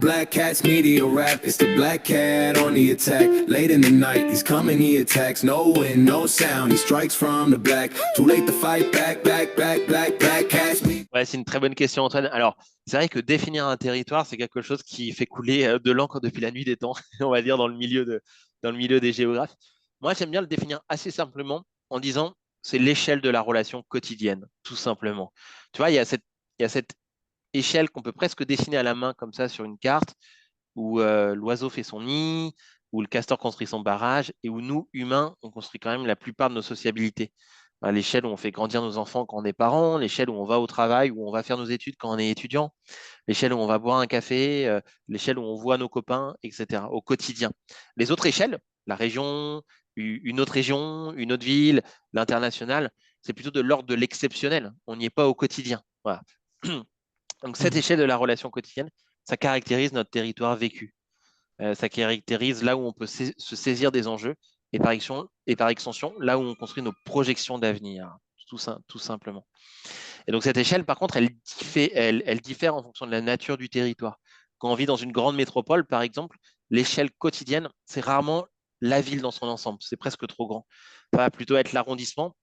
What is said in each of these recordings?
Black Cat's media rap, it's the black cat on the attack. Late in the night, he's coming, he attacks. No wind, no sound, he strikes from the black. Too late to fight back, black cat's media. Ouais, c'est une très bonne question, Antoine. Alors, c'est vrai que définir un territoire, c'est quelque chose qui fait couler de l'encre depuis la nuit des temps, on va dire, dans le milieu des géographes. Moi, j'aime bien le définir assez simplement en disant c'est l'échelle de la relation quotidienne, tout simplement. Tu vois, il y a cette échelle qu'on peut presque dessiner à la main comme ça sur une carte, où l'oiseau fait son nid, où le castor construit son barrage, et où nous, humains, on construit quand même la plupart de nos sociabilités. À l'échelle où on fait grandir nos enfants quand on est parents, l'échelle où on va au travail, où on va faire nos études quand on est étudiant, l'échelle où on va boire un café, l'échelle où on voit nos copains, etc., au quotidien. Les autres échelles, la région, une autre région, une autre ville, l'international, c'est plutôt de l'ordre de l'exceptionnel. On n'y est pas au quotidien. Voilà. Donc cette échelle de la relation quotidienne, ça caractérise notre territoire vécu. Ça caractérise là où on peut se saisir des enjeux et par extension, là où on construit nos projections d'avenir, tout simplement. Et donc cette échelle, par contre, elle diffère en fonction de la nature du territoire. Quand on vit dans une grande métropole, par exemple, l'échelle quotidienne, c'est rarement la ville dans son ensemble. C'est presque trop grand. Ça va plutôt être l'arrondissement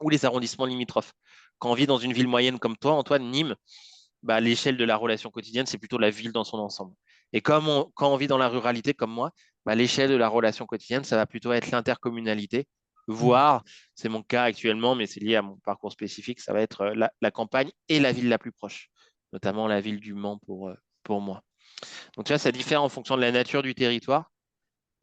ou les arrondissements limitrophes. Quand on vit dans une ville moyenne comme toi, Antoine, Nîmes, bah, l'échelle de la relation quotidienne, c'est plutôt la ville dans son ensemble. Et quand on vit dans la ruralité comme moi, bah, l'échelle de la relation quotidienne, ça va plutôt être l'intercommunalité, voire, c'est mon cas actuellement, mais c'est lié à mon parcours spécifique, ça va être la campagne et la ville la plus proche, notamment la ville du Mans pour moi. Donc tu vois, ça diffère en fonction de la nature du territoire,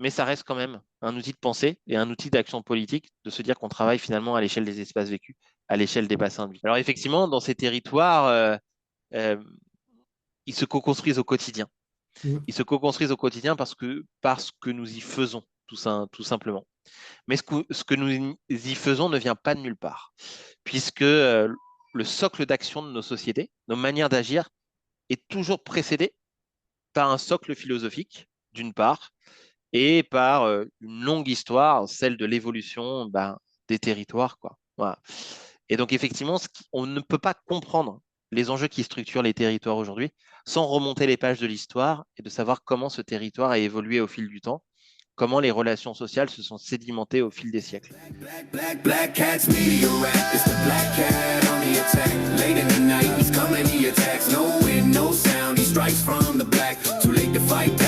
mais ça reste quand même un outil de pensée et un outil d'action politique de se dire qu'on travaille finalement à l'échelle des espaces vécus, à l'échelle des bassins de vie. Alors effectivement, dans ces territoires, euh, ils se co-construisent au quotidien. Mm. Ils se co-construisent au quotidien parce que nous y faisons, tout simplement. Mais ce que nous y faisons ne vient pas de nulle part, puisque le socle d'action de nos sociétés, nos manières d'agir, est toujours précédé par un socle philosophique, d'une part, et par une longue histoire, celle de l'évolution des territoires, quoi. Voilà. Et donc, effectivement, on ne peut pas comprendre les enjeux qui structurent les territoires aujourd'hui sans remonter les pages de l'histoire et de savoir comment ce territoire a évolué au fil du temps, comment les relations sociales se sont sédimentées au fil des siècles. Black Cat's media rap, it's the black cat on the attack. Late in the night, he's coming, he attacks. No wind, no sound, he strikes from the black. Too late to fight back.